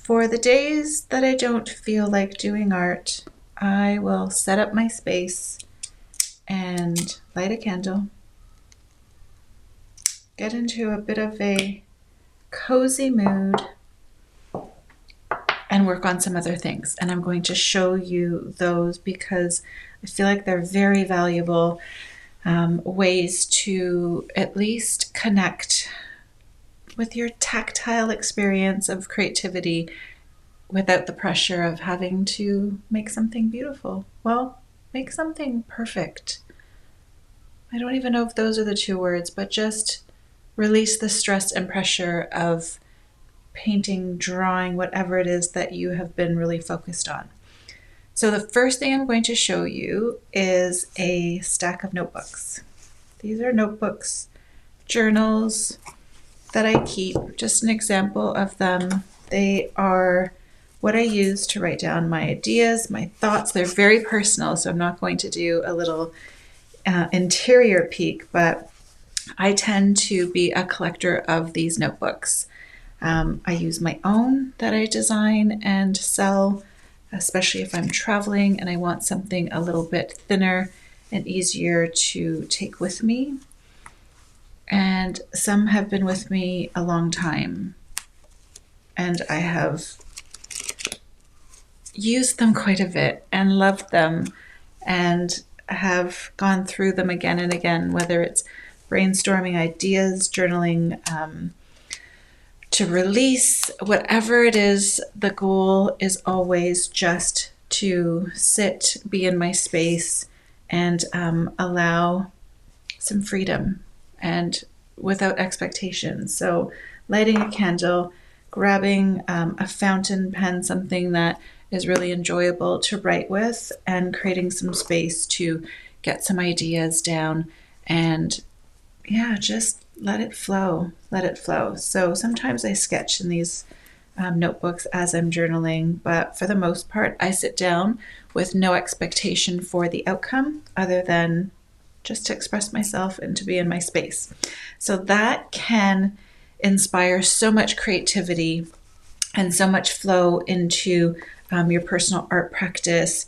For the days that I don't feel like doing art, I will set up my space and light a candle, get into a bit of a cozy mood, and work on some other things. And I'm going to show you those because I feel like they're very valuable ways to at least connect with your tactile experience of creativity without the pressure of having to make something beautiful. Well, make something perfect. I don't even know if those are the two words, but just release the stress and pressure of painting, drawing, whatever it is that you have been really focused on. So the first thing I'm going to show you is a stack of notebooks. These are notebooks, journals that I keep. Just an example of them. They are what I use to write down my ideas, my thoughts. They're very personal, so I'm not going to do a little interior peek, but I tend to be a collector of these notebooks. I use my own that I design and sell, especially if I'm traveling and I want something a little bit thinner and easier to take with me. And some have been with me a long time, and I have used them quite a bit and loved them and have gone through them again and again, whether it's brainstorming ideas, journaling, to release, whatever it is. The goal is always just to sit, be in my space, and allow some freedom and without expectations. So lighting a candle, grabbing a fountain pen, something that is really enjoyable to write with, and creating some space to get some ideas down and just let it flow. So sometimes I sketch in these notebooks as I'm journaling, but for the most part, I sit down with no expectation for the outcome other than just to express myself and to be in my space. So that can inspire so much creativity and so much flow into your personal art practice.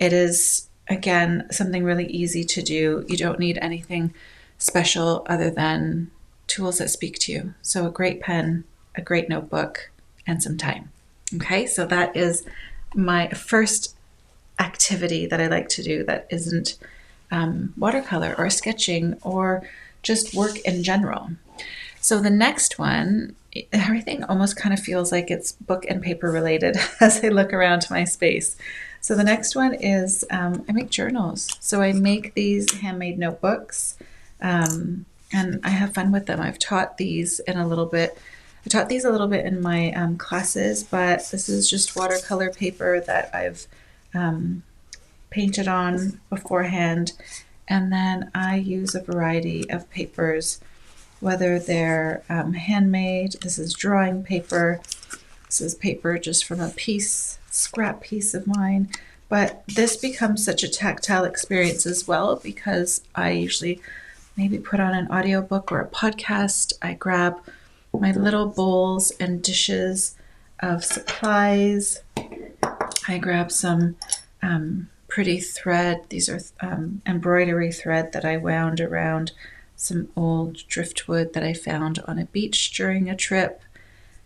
It is, again, something really easy to do. You don't need anything special other than tools that speak to you. So a great pen, a great notebook, and some time. Okay, so that is my first activity that I like to do that isn't watercolor or sketching or just work in general. So the next one, everything almost kind of feels like it's book and paper related as I look around my space. So the next one is I make journals. So I make these handmade notebooks, and I have fun with them. I've taught these in a little bit. I taught these a little bit in my classes, but this is just watercolor paper that I've painted on beforehand. And then I use a variety of papers, whether they're handmade. This is drawing paper. This is paper just from a scrap piece of mine. But this becomes such a tactile experience as well, because I usually maybe put on an audiobook or a podcast. I grab my little bowls and dishes of supplies. I grab some pretty thread. These are embroidery thread that I wound around some old driftwood that I found on a beach during a trip.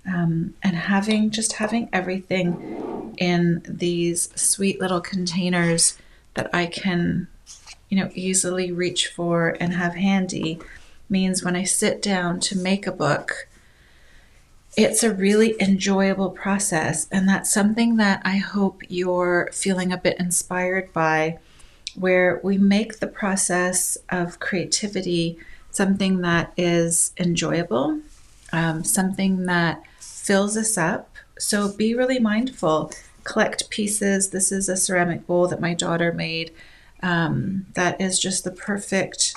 And having everything in these sweet little containers that I can, easily reach for and have handy means when I sit down to make a book, it's a really enjoyable process. And that's something that I hope you're feeling a bit inspired by, where we make the process of creativity something that is enjoyable, something that fills us up. So be really mindful. Collect pieces. This is a ceramic bowl that my daughter made that is just the perfect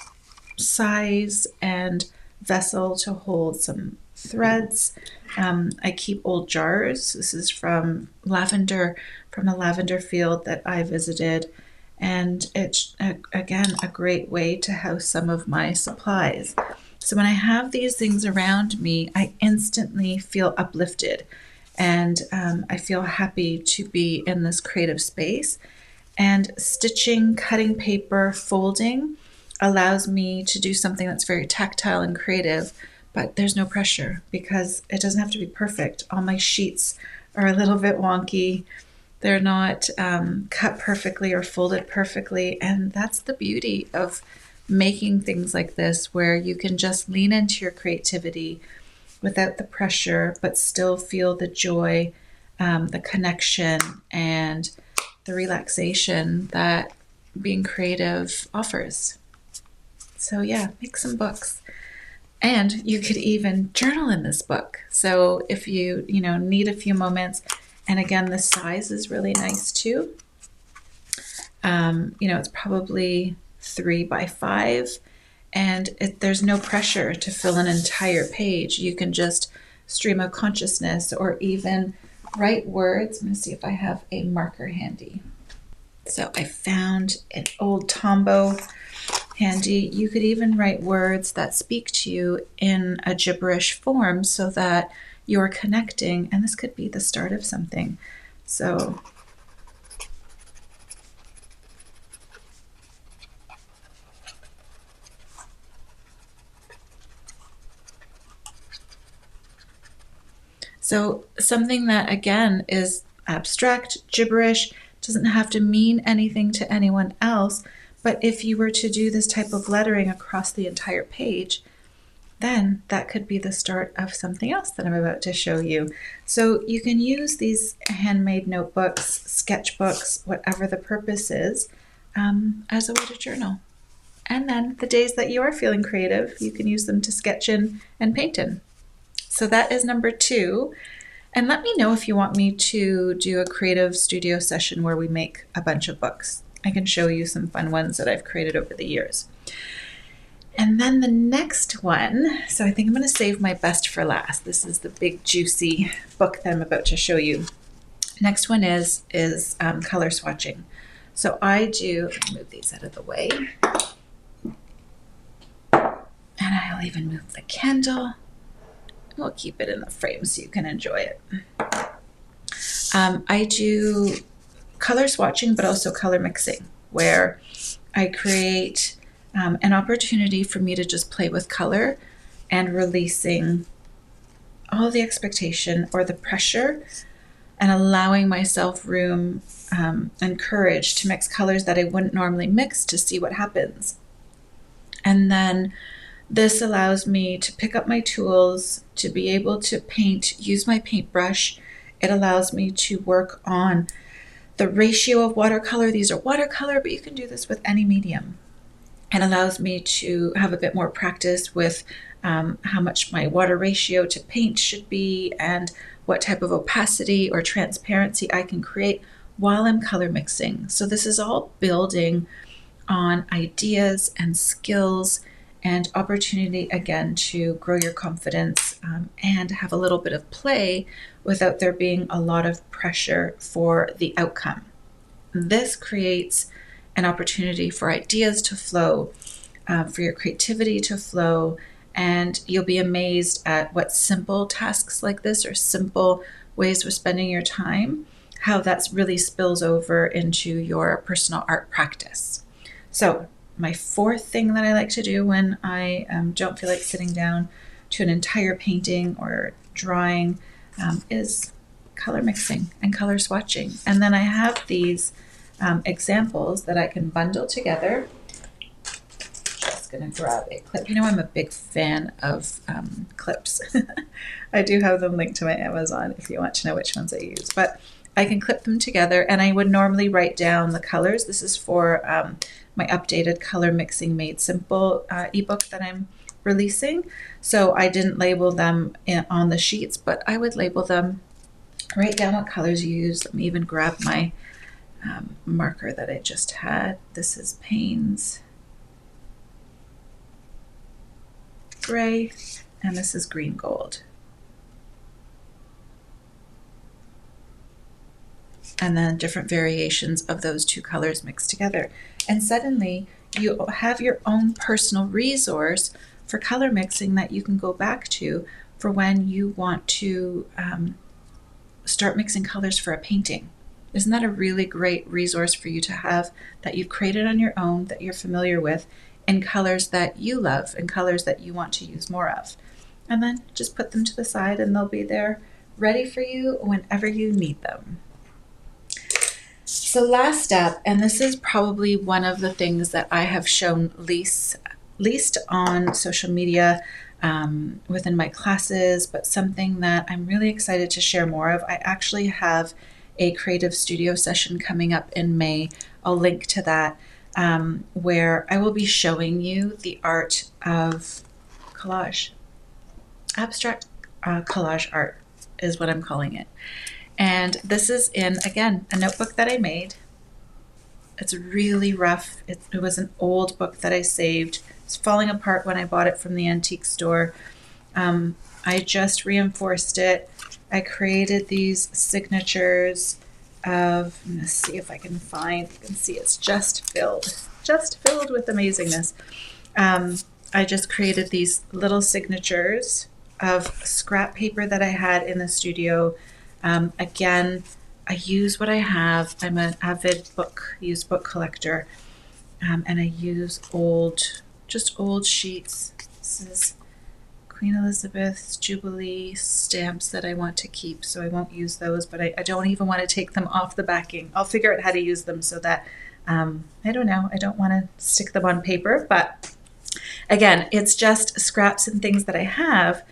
size and vessel to hold some threads. I keep old jars. This is from a lavender field that I visited. And it's, again, a great way to house some of my supplies. So when I have these things around me, I instantly feel uplifted. and I feel happy to be in this creative space. And stitching, cutting paper, folding allows me to do something that's very tactile and creative, but there's no pressure because it doesn't have to be perfect. All my sheets are a little bit wonky. They're not cut perfectly or folded perfectly. And that's the beauty of making things like this, where you can just lean into your creativity without the pressure, but still feel the joy, the connection, and the relaxation that being creative offers. So yeah, make some books. And you could even journal in this book. So if you need a few moments, and again, the size is really nice too. It's probably 3 by 5, and there's no pressure to fill an entire page. You can just stream of consciousness or even write words. I'm going to see if I have a marker handy. So I found an old Tombow handy. You could even write words that speak to you in a gibberish form so that you're connecting, and this could be the start of something. So something that, again, is abstract, gibberish, doesn't have to mean anything to anyone else, but if you were to do this type of lettering across the entire page, then that could be the start of something else that I'm about to show you. So you can use these handmade notebooks, sketchbooks, whatever the purpose is, as a way to journal. And then the days that you are feeling creative, you can use them to sketch in and paint in. So that is number 2. And let me know if you want me to do a creative studio session where we make a bunch of books. I can show you some fun ones that I've created over the years. And then the next one, so I think I'm going to save my best for last. This is the big juicy book that I'm about to show you. Next one is color swatching. So let me move these out of the way. And I'll even move the candle. We'll keep it in the frame so you can enjoy it. I do color swatching, but also color mixing, where I create an opportunity for me to just play with color and releasing all the expectation or the pressure and allowing myself room and courage to mix colors that I wouldn't normally mix to see what happens. And then this allows me to pick up my tools, to be able to paint, use my paintbrush. It allows me to work on the ratio of watercolor. These are watercolor, but you can do this with any medium. It allows me to have a bit more practice with how much my water ratio to paint should be and what type of opacity or transparency I can create while I'm color mixing. So this is all building on ideas and skills and opportunity, again, to grow your confidence and have a little bit of play without there being a lot of pressure for the outcome. This creates an opportunity for ideas to flow, for your creativity to flow, and you'll be amazed at what simple tasks like this or simple ways of spending your time, how that really spills over into your personal art practice. So my 4th thing that I like to do when I don't feel like sitting down to an entire painting or drawing is color mixing and color swatching. And then I have these examples that I can bundle together. Just going to grab a clip. I'm a big fan of clips. I do have them linked to my Amazon if you want to know which ones I use. But I can clip them together, and I would normally write down the colors. This is for my updated Color Mixing Made Simple ebook that I'm releasing. So I didn't label them on the sheets, but I would label them, write down what colors you use. Let me even grab my marker that I just had. This is Payne's Gray, and this is Green Gold. And then different variations of those 2 colors mixed together. And suddenly you have your own personal resource for color mixing that you can go back to for when you want to start mixing colors for a painting. Isn't that a really great resource for you to have that you've created on your own, that you're familiar with, in colors that you love and colors that you want to use more of? And then just put them to the side and they'll be there ready for you whenever you need them. So last step, and this is probably one of the things that I have shown least on social media within my classes, but something that I'm really excited to share more of. I actually have a creative studio session coming up in May. I'll link to that, where I will be showing you the art of collage. Abstract collage art is what I'm calling it. And this is in, again, a notebook that I made. It's really rough. It was an old book that I saved. It's falling apart when I bought it from the antique store. I just reinforced it. I created these signatures of, I'm going to see if I can find, you can see it's just filled with amazingness. I just created these little signatures of scrap paper that I had in the studio. Again, I use what I have. I'm an avid used book collector, and I use old sheets. This is Queen Elizabeth's Jubilee stamps that I want to keep, so I won't use those, but I don't even want to take them off the backing. I'll figure out how to use them so that, I don't know, I don't want to stick them on paper, but again, it's just scraps and things that I have,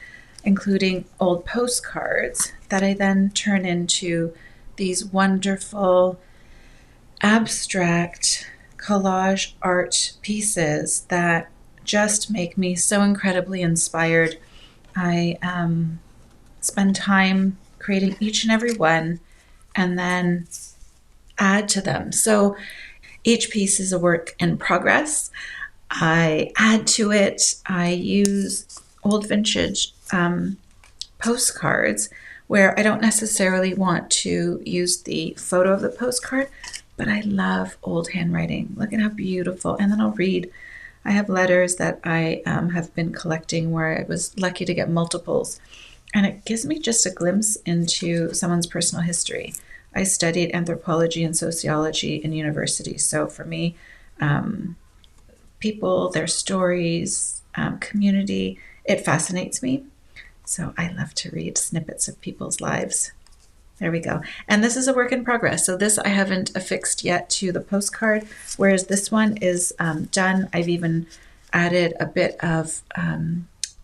including old postcards that I then turn into these wonderful abstract collage art pieces that just make me so incredibly inspired. I spend time creating each and every one and then add to them. So each piece is a work in progress. I add to it. I use old vintage postcards where I don't necessarily want to use the photo of the postcard, but I love old handwriting. Look at how beautiful. And then I'll read. I have letters that I have been collecting where I was lucky to get multiples. And it gives me just a glimpse into someone's personal history. I studied anthropology and sociology in university. So for me, people, their stories, community, it fascinates me. So I love to read snippets of people's lives. There we go. And this is a work in progress. So this I haven't affixed yet to the postcard, whereas this one is done. I've even added a bit of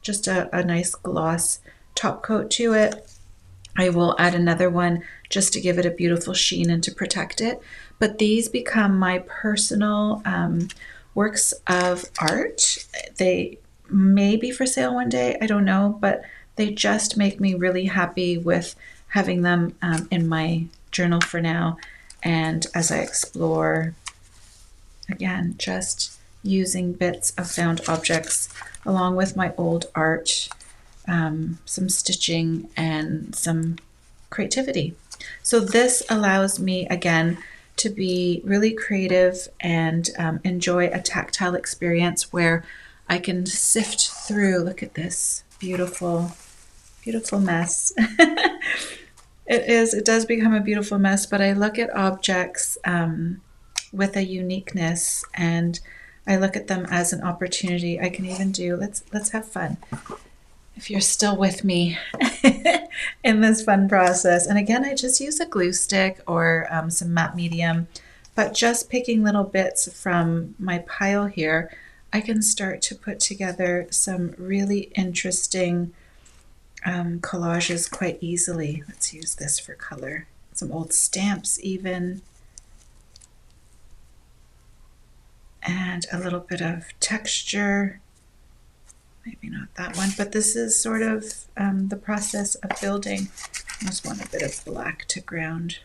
just a nice gloss top coat to it. I will add another one just to give it a beautiful sheen and to protect it. But these become my personal works of art. They may be for sale one day, I don't know, but they just make me really happy with having them in my journal for now. And as I explore, again, just using bits of found objects along with my old art, some stitching and some creativity. So this allows me, again, to be really creative and enjoy a tactile experience where I can sift through, look at this beautiful, beautiful mess. It does become a beautiful mess, but I look at objects with a uniqueness and I look at them as an opportunity. I can even do, let's have fun. If you're still with me in this fun process. And again, I just use a glue stick or some matte medium, but just picking little bits from my pile here, I can start to put together some really interesting collages quite easily. Let's use this for color. Some old stamps even. And a little bit of texture. Maybe not that one, but this is sort of the process of building. I just want a bit of black to ground.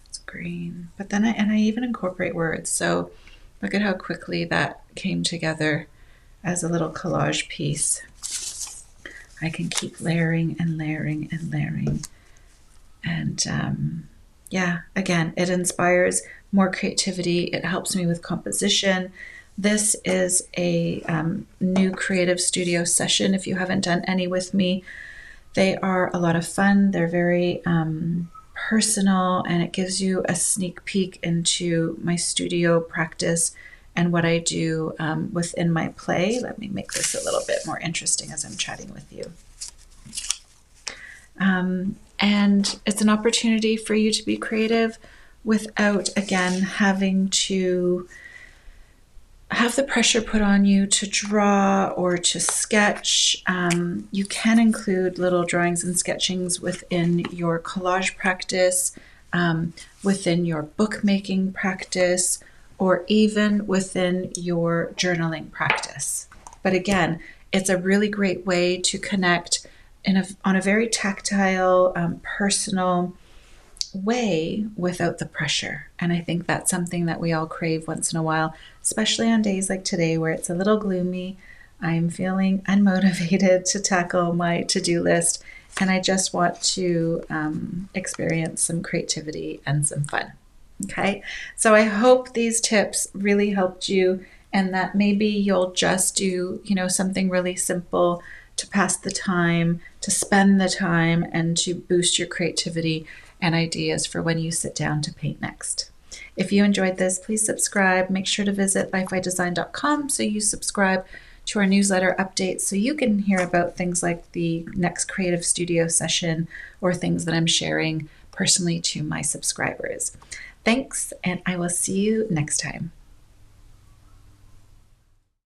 It's green. But then I even incorporate words. So look at how quickly that came together as a little collage piece. I can keep layering and layering and layering. And yeah, again, it inspires more creativity. It helps me with composition. This is a new creative studio session. If you haven't done any with me, They are a lot of fun. They're very personal, and it gives you a sneak peek into my studio practice and what I do within my play. Let me make this a little bit more interesting as I'm chatting with you. And it's an opportunity for you to be creative without, again, having to have the pressure put on you to draw or to sketch. You can include little drawings and sketchings within your collage practice, within your bookmaking practice, or even within your journaling practice. But again, it's a really great way to connect on a very tactile, personal way without the pressure. And I think that's something that we all crave once in a while, especially on days like today where it's a little gloomy. I'm feeling unmotivated to tackle my to-do list, and I just want to experience some creativity and some fun. Okay, so I hope these tips really helped you, and that maybe you'll just do, something really simple to pass the time, to spend the time, and to boost your creativity and ideas for when you sit down to paint next. If you enjoyed this, please subscribe. Make sure to visit lifeidesign.com so you subscribe to our newsletter updates so you can hear about things like the next creative studio session or things that I'm sharing personally to my subscribers. Thanks, and I will see you next time.